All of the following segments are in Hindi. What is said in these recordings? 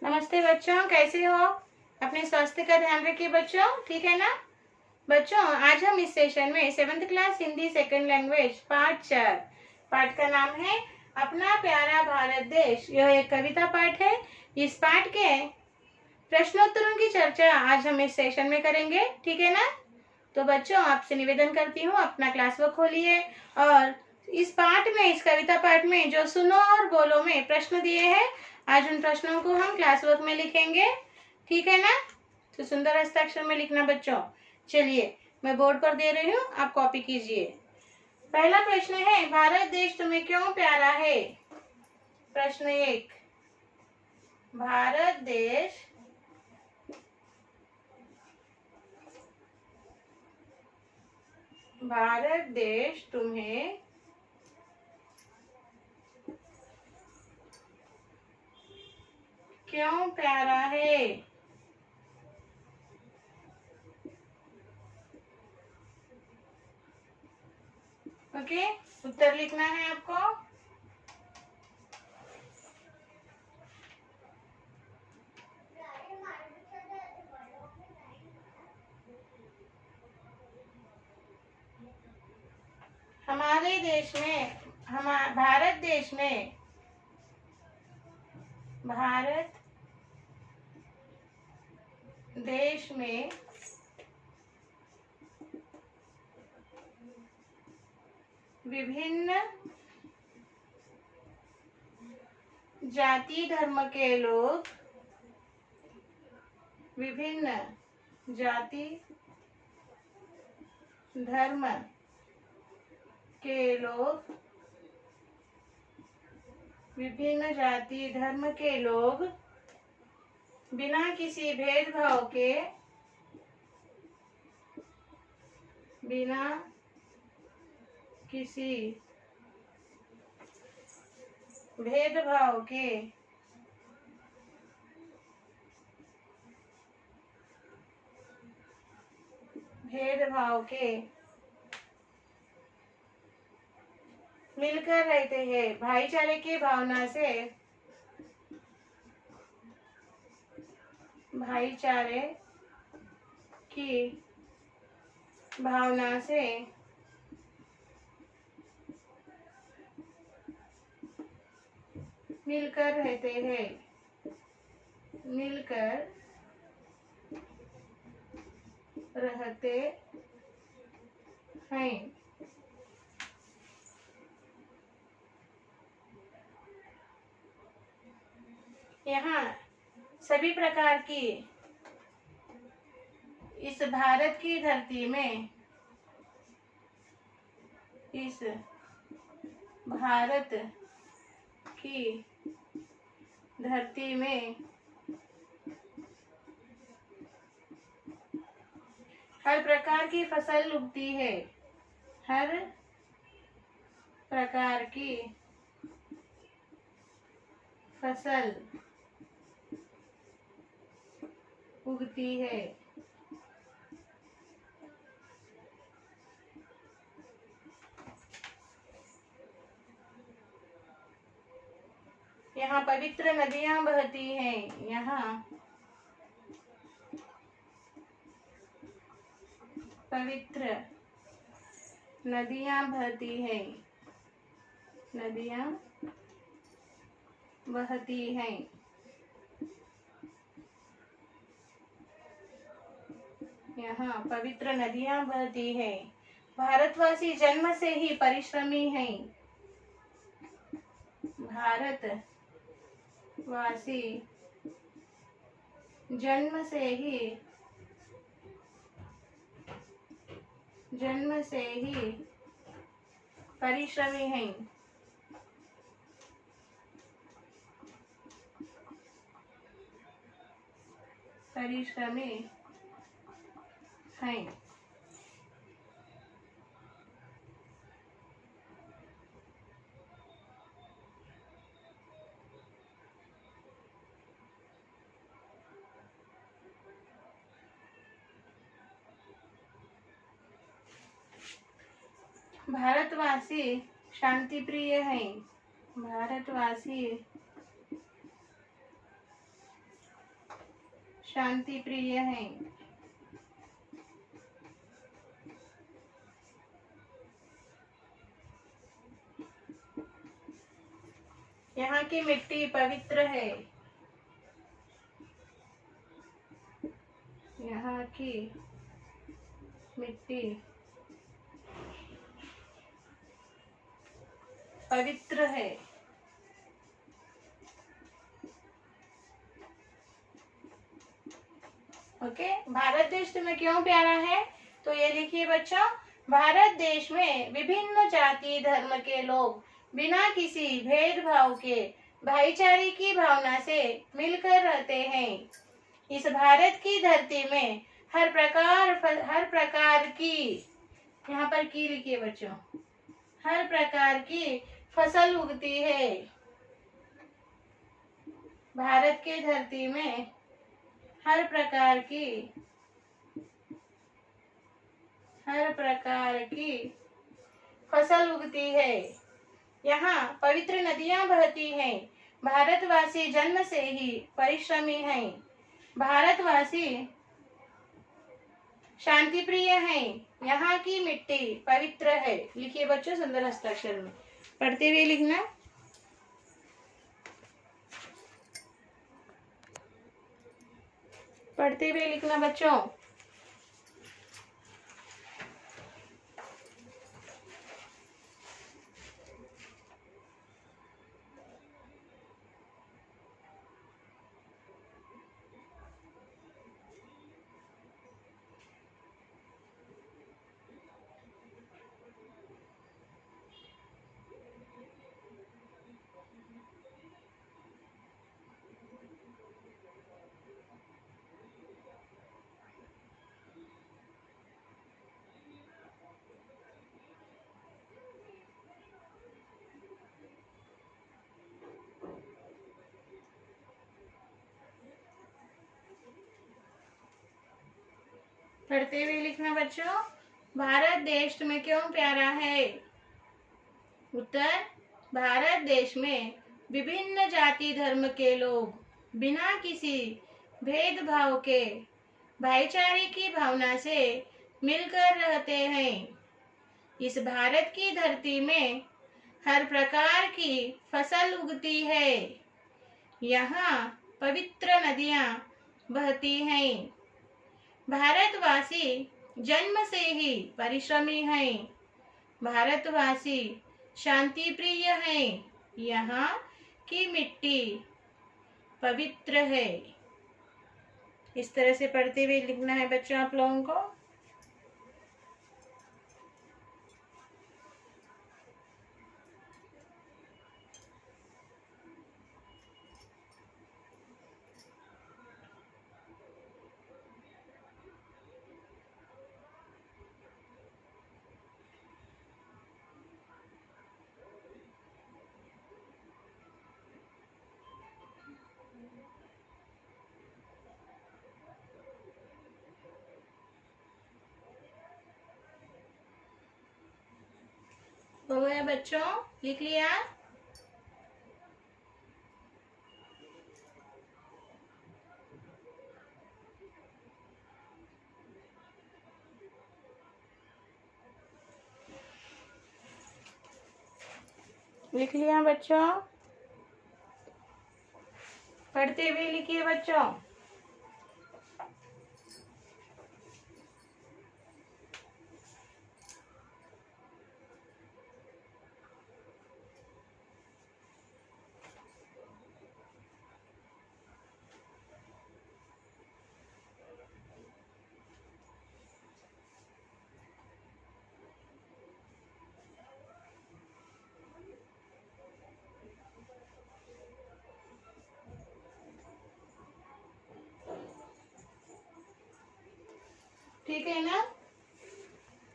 नमस्ते बच्चों, कैसे हो? अपने स्वास्थ्य का ध्यान रखिए बच्चों, ठीक है ना? बच्चों, आज हम इस सेशन में 7th class Hindi second language पाठ 4 पाठ का नाम है अपना प्यारा भारत देश। यह एक कविता पाठ है। इस पाठ के प्रश्नोत्तरों की चर्चा आज हम इस सेशन में करेंगे, ठीक है ना? तो बच्चों, आपसे निवेदन करती हूँ, अपना क्लास वर्क खोलिए और इस पाठ में, इस कविता पाठ में जो सुनो और बोलो में प्रश्न दिए हैं, आज उन प्रश्नों को हम क्लास वर्क में लिखेंगे, ठीक है ना? तो सुंदर हस्ताक्षर में लिखना बच्चों। चलिए, मैं बोर्ड पर दे रही हूँ, आप कॉपी कीजिए। पहला प्रश्न है, भारत देश तुम्हें क्यों प्यारा है? प्रश्न 1, भारत देश तुम्हें क्यों प्यारा है? ओके, उत्तर लिखना है आपको। हमारे देश में, भारत देश में विभिन्न जाति धर्म के लोग विभिन्न जाति धर्म के लोग बिना किसी भेदभाव के मिलकर रहते हैं। भाईचारे की भावना से मिलकर रहते हैं। यहाँ सभी प्रकार की इस भारत की धरती में हर प्रकार की फसल उगती है। हर प्रकार की फसल उगती है। यहाँ पवित्र नदियां बहती हैं। यहाँ पवित्र नदियां बहती हैं। यहाँ पवित्र नदियां बहती हैं। भारतवासी जन्म से ही परिश्रमी हैं। भारतवासी जन्म से ही परिश्रमी हैं। भारतवासी शांति प्रिय हैं। भारतवासी शांति प्रिय हैं। यहाँ की मिट्टी पवित्र है। यहाँ की मिट्टी पवित्र है। ओके, भारत देश तुम्हें क्यों प्यारा है? तो ये लिखिए बच्चों, भारत देश में विभिन्न जाति धर्म के लोग बिना किसी भेदभाव के भाईचारे की भावना से मिलकर रहते हैं। इस भारत की धरती में हर प्रकार की, यहाँ पर की लिखिए बच्चों, हर प्रकार की फसल उगती है। भारत के धरती में हर प्रकार की फसल उगती है। यहाँ पवित्र नदियां बहती हैं। भारतवासी जन्म से ही परिश्रमी हैं। भारतवासी शांति प्रिय हैं। यहाँ की मिट्टी पवित्र है। लिखिए बच्चों सुंदर हस्ताक्षर में, पढ़ते हुए लिखना। पढ़ते हुए लिखना बच्चों। पढ़ते हुए लिखना बच्चों। भारत देश तुम्हें क्यों प्यारा है? उत्तर, भारत देश में विभिन्न जाति धर्म के लोग बिना किसी भेदभाव के भाईचारे की भावना से मिलकर रहते हैं। इस भारत की धरती में हर प्रकार की फसल उगती है। यहाँ पवित्र नदियां बहती हैं। भारतवासी जन्म से ही परिश्रमी हैं। भारतवासी शांति प्रिय हैं। यहाँ की मिट्टी पवित्र है। इस तरह से पढ़ते हुए लिखना है बच्चों आप लोगों को। हो गया बच्चों, लिख लिया? लिख लिया बच्चों? पढ़ते हुए लिखिए बच्चों। ठीक है ना?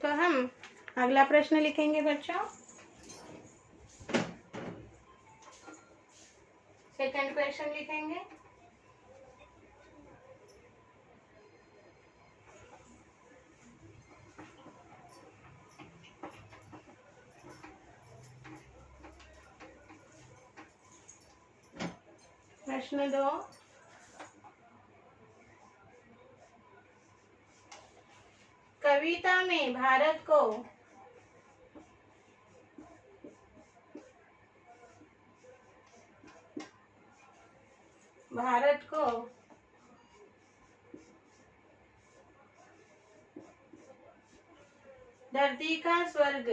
तो हम अगला प्रश्न लिखेंगे बच्चों। सेकंड क्वेश्चन लिखेंगे। प्रश्न 2, दुनिया में भारत को धरती का स्वर्ग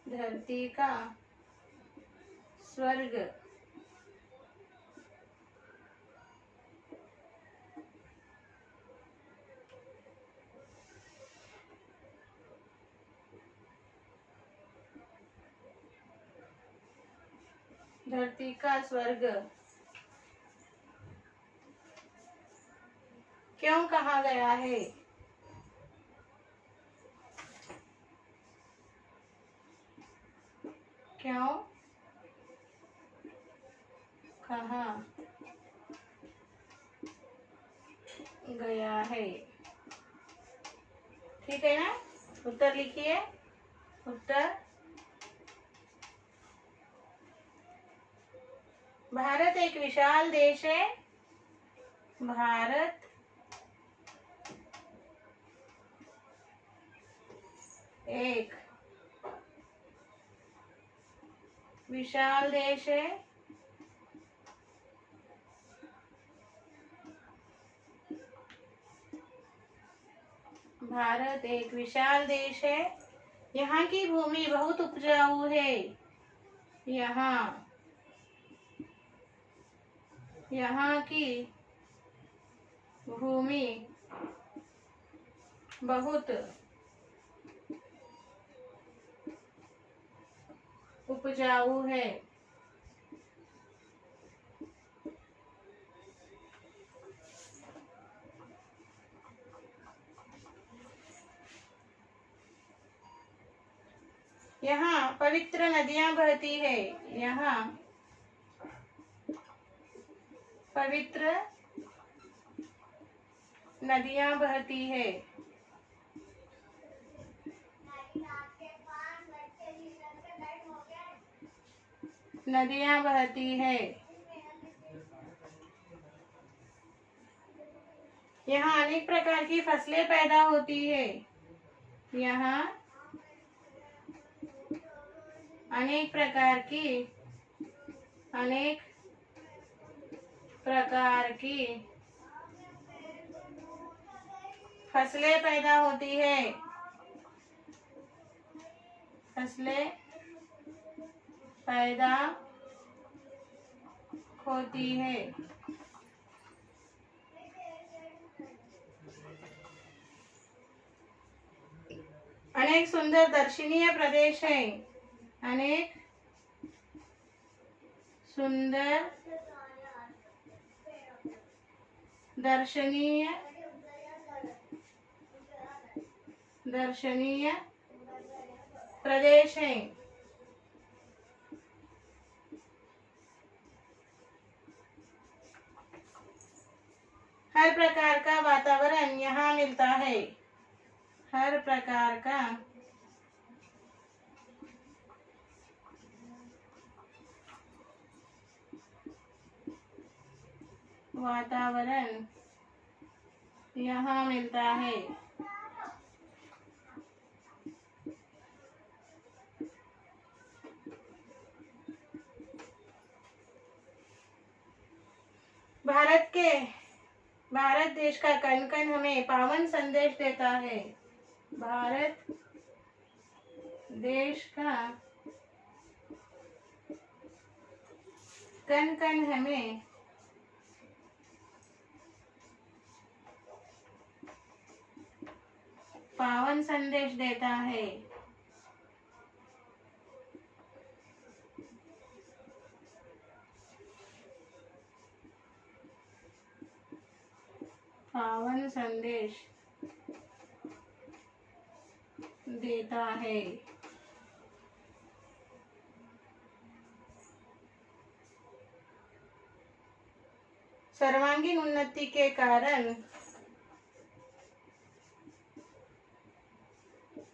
धरती का स्वर्ग धरती का स्वर्ग क्यों कहा गया है? क्यों कहा गया है? ठीक है ना? उत्तर लिखिए। उत्तर, भारत एक विशाल देश है। भारत एक विशाल देश है। भारत एक विशाल देश है। यहाँ की भूमि बहुत उपजाऊ है। यहाँ की भूमि बहुत उपजाऊ है। यहाँ पवित्र नदियां बहती है। यहाँ पवित्र नदियां बहती है। नदियां बहती है। यहाँ अनेक प्रकार की फसलें पैदा होती है। यहाँ अनेक प्रकार की फसलें पैदा होती है। फसलें पैदा होती है। अनेक सुंदर दर्शनीय प्रदेश है। अनेक सुंदर दर्शनीय प्रदेश है। हर प्रकार का वातावरण यहाँ मिलता है। हर प्रकार का वातावरण यहाँ मिलता है। भारत देश का कण कण हमें पावन संदेश देता है। भारत देश का कण कण हमें पावन संदेश देता है। पावन संदेश देता है। सर्वांगीण उन्नति के कारण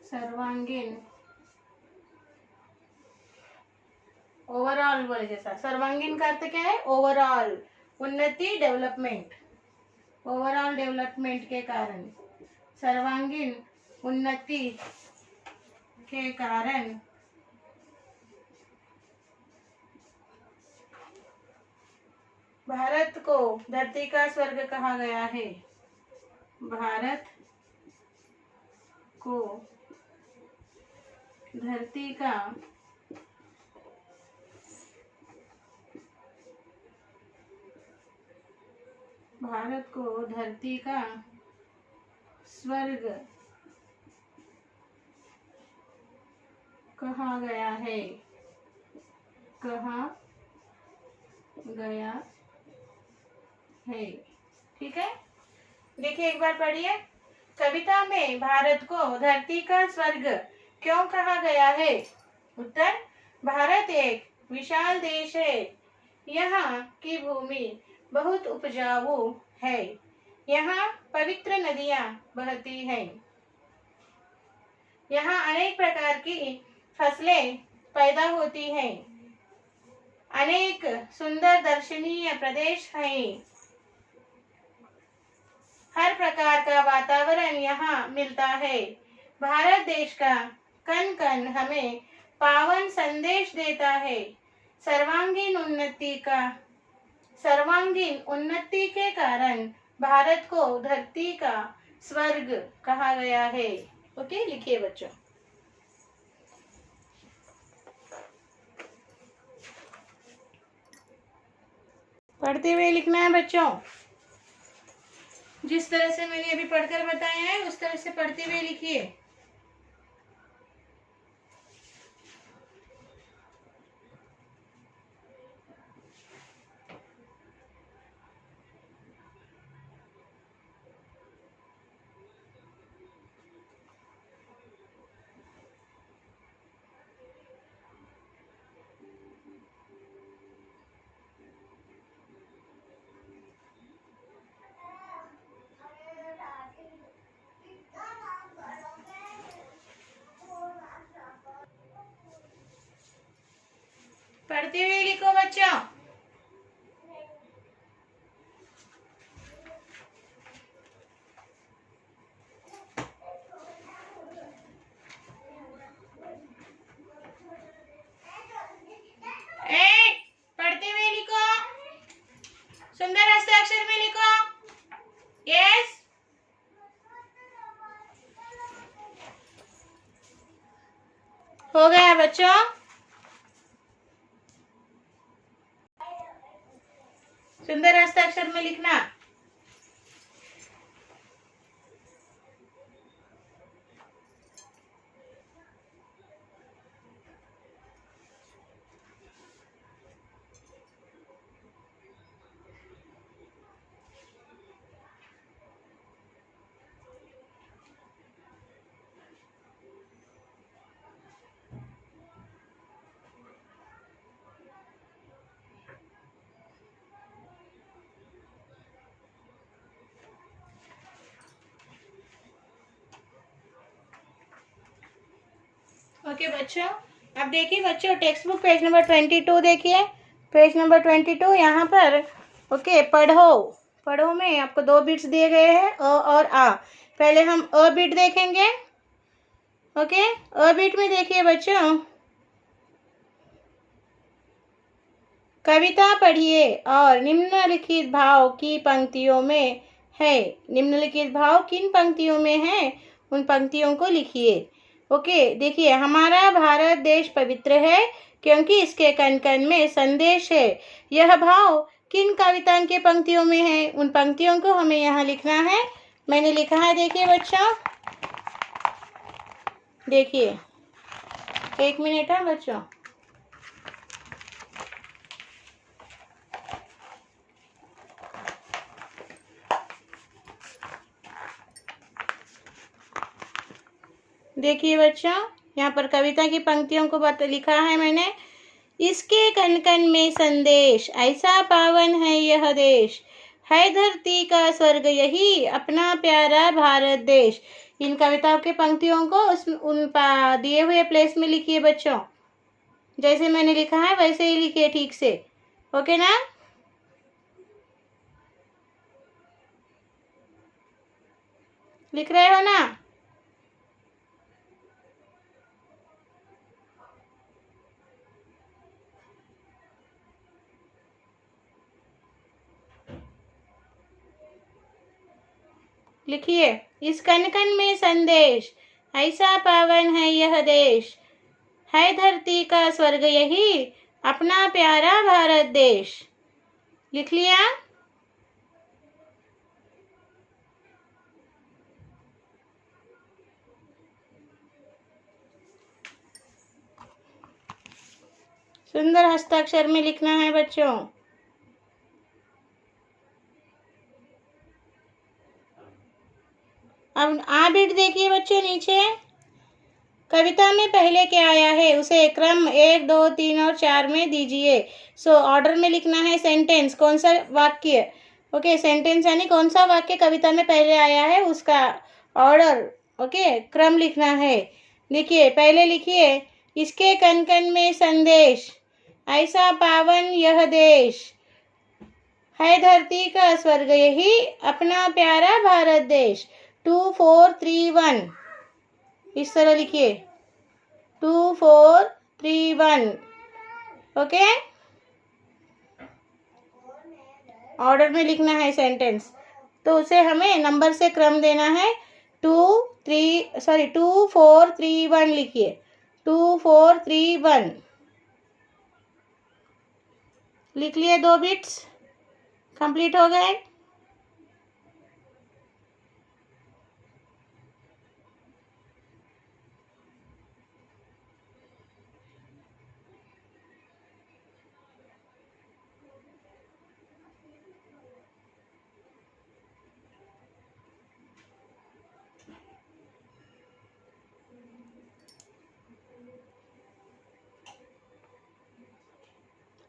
सर्वांगीण ओवरऑल बोले जैसा सर्वांगीण का अर्थ क्या है? ओवरऑल उन्नति डेवलपमेंट, ओवरऑल डेवलपमेंट के कारण, सर्वांगीण उन्नति के कारण भारत को धरती का स्वर्ग कहा गया है। भारत को धरती का स्वर्ग कहा गया है। ठीक है, देखिए एक बार पढ़िए। कविता में भारत को धरती का स्वर्ग क्यों कहा गया है? उत्तर, भारत एक विशाल देश है। यहाँ की भूमि बहुत उपजाऊ है। यहाँ पवित्र नदियाँ बहती हैं। यहाँ अनेक प्रकार की फसलें पैदा होती हैं। अनेक सुंदर दर्शनीय प्रदेश हैं। हर प्रकार का वातावरण यहाँ मिलता है। भारत देश का कण कण हमें पावन संदेश देता है। सर्वांगीण उन्नति के कारण भारत को धरती का स्वर्ग कहा गया है। ओके, लिखिए बच्चों। पढ़ते हुए लिखना है बच्चों। जिस तरह से मैंने अभी पढ़कर बताया है उस तरह से पढ़ते हुए लिखिए। पढ़ते हुए लिखो बच्चों। पढ़ते हुए लिखो, सुंदर हस्ताक्षर में लिखो। यस, हो गया बच्चों। सुंदर हस्ताक्षर में लिखना। ओके बच्चों, अब देखिए बच्चों टेक्स्ट बुक पेज नंबर 22 देखिए। पेज नंबर 22 यहाँ पर ओके पढ़ो में आपको 2 बिट्स दिए गए हैं, अ और आ। पहले हम अ बिट देखेंगे। ओके, अ बिट में देखिए बच्चों, कविता पढ़िए और निम्नलिखित भाव की पंक्तियों में है। निम्नलिखित भाव किन पंक्तियों में है उन पंक्तियों को लिखिए। ओके, देखिए हमारा भारत देश पवित्र है क्योंकि इसके कण कण में संदेश है। यह भाव किन कविता के पंक्तियों में है उन पंक्तियों को हमें यहाँ लिखना है। मैंने लिखा है, देखिए बच्चों, देखिए 1 मिनट है बच्चों। देखिए बच्चों, यहाँ पर कविता की पंक्तियों को लिखा है मैंने। इसके कण कण में संदेश, ऐसा पावन है यह देश, है धरती का स्वर्ग यही अपना प्यारा भारत देश। इन कविताओं के पंक्तियों को उन दिए हुए प्लेस में लिखिए बच्चों। जैसे मैंने लिखा है वैसे ही लिखिए ठीक से। ओके ना? लिख रहे हो ना? लिखिए, इस कण कण में संदेश, ऐसा पावन है यह देश, है धरती का स्वर्ग यही, अपना प्यारा भारत देश। लिख लिया? सुंदर हस्ताक्षर में लिखना है बच्चों। अब आ बिट देखिए बच्चों नीचे। कविता में पहले क्या आया है उसे क्रम 1, 2, 3 और 4 में दीजिए। ऑर्डर में लिखना है सेंटेंस, कौन सा वाक्य, ओके, सेंटेंस यानी कौन सा वाक्य कविता में पहले आया है उसका ऑर्डर, ओके, क्रम लिखना है। देखिए, पहले लिखिए, इसके कण कण में संदेश, ऐसा पावन यह देश, है धरती का स्वर्ग यही, अपना प्यारा भारत देश। 2, 4, 3, 1 इस तरह लिखिए, 2, 4, 3, 1, ओके। ऑर्डर में लिखना है सेंटेंस, तो उसे हमें नंबर से क्रम देना है। 2, 4, 3, 1 लिखिए, 2, 4, 3, 1 लिख लिए। 2 बिट्स कंप्लीट हो गए।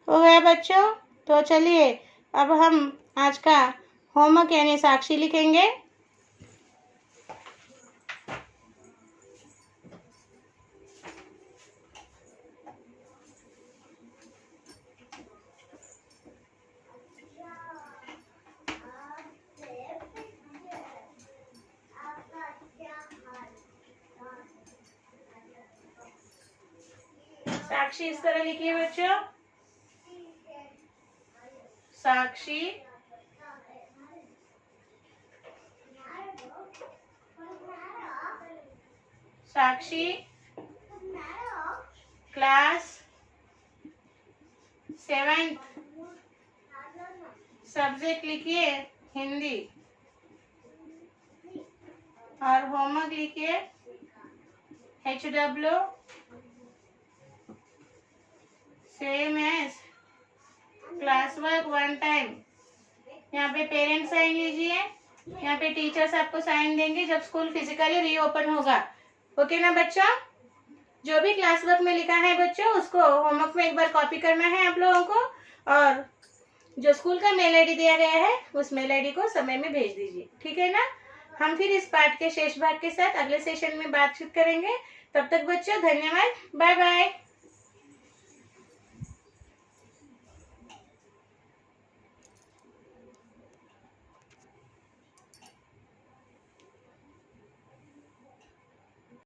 हो गया बच्चों? तो चलिए अब हम आज का होमवर्क यानी साक्षी लिखेंगे। साक्षी इस तरह लिखिए बच्चों, साक्षी साक्षी क्लास 7th, सब्जेक्ट लिखिए हिंदी, और होमवर्क लिखिए HW same as class work 1 time. यहाँ पे पेरेंट्स साइन लीजिए, यहाँ पे टीचर्स आपको साइन देंगे जब स्कूल फिजिकली रीओपन होगा, ओके ना बच्चों? जो भी क्लास वर्क में लिखा है बच्चों उसको होमवर्क में एक बार कॉपी करना है आप लोगों को, और जो स्कूल का मेल आईडी दिया गया है उस मेल आईडी को समय में भेज दीजिए, ठीक है ना? हम फिर इस पाठ के शेष भाग के साथ अगले सेशन में बातचीत करेंगे। तब तक बच्चों धन्यवाद, बाय बाय।